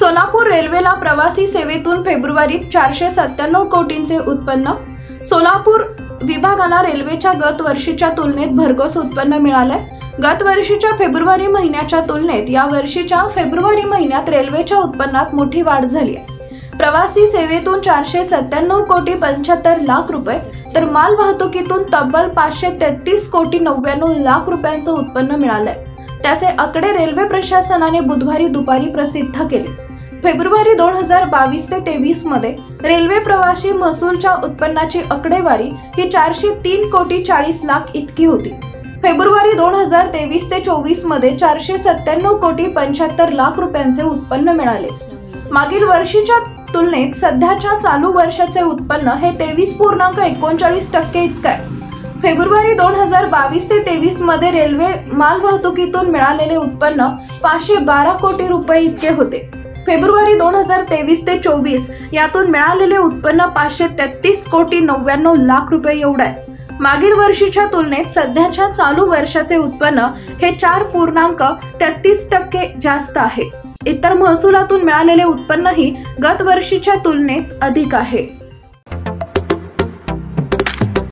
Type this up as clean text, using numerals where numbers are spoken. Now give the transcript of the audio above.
सोलापूर रेल्वेला प्रवासी सेवेतून फेब्रुवारीत 497 कोटींचे उत्पन्न। सोलापूर विभागाला रेल्वेच्या गत वर्षीच्या तुलनेत भरघोस उत्पन्न मिळाले। गत वर्षीच्या फेब्रुवारी महिन्याच्या तुलनेत या वर्षीच्या फेब्रुवारी महिन्यात रेल्वेच्या उत्पन्नात मोठी वाढ झाली आहे। प्रवासी सेवेतून 497 कोटी 75 लाख रुपये तर माल वाहतुकीतून तब्बल 533 कोटी 99 लाख रुपयांचे उत्पन्न मिळाले। त्याचे आकडे रेल्वे प्रशासनाने बुधवारी दुपारी प्रसिद्ध केले। फेब्रुवारी 2022 ते 23 मध्ये रेल्वे प्रवासी महसूलच्या उत्पन्नाची आकडेवारी ही 403 कोटी 40 लाख इतकी होती। फेब्रुवारी 2023 ते 24 मध्ये 497 कोटी 75 लाख रुपयांचे उत्पन्न मिळाले। मागील वर्षीच्या तुलनेत सध्याच्या चालू वर्षाचे उत्पन्न हे 23.39% इतके आहे। फेब्रुवारी 2022 ते 23 मध्ये रेल्वे माल वाहतुकीतून मिळालेले उत्पन्न 512 कोटी रुपये इतके होते। फेब्रुवारी 2023 ते 24 यातून मिळालेले उत्पन्न 533 कोटी 99 लाख रुपये एवढे आहे। मागील वर्षीच्या तुलनेत सध्याच्या चालू वर्षाचे उत्पन्न हे 4.33% जास्त आहे। इतर महसुलातून मिळालेले उत्पन्नही गत वर्षीच्या तुलनेत अधिक आहे।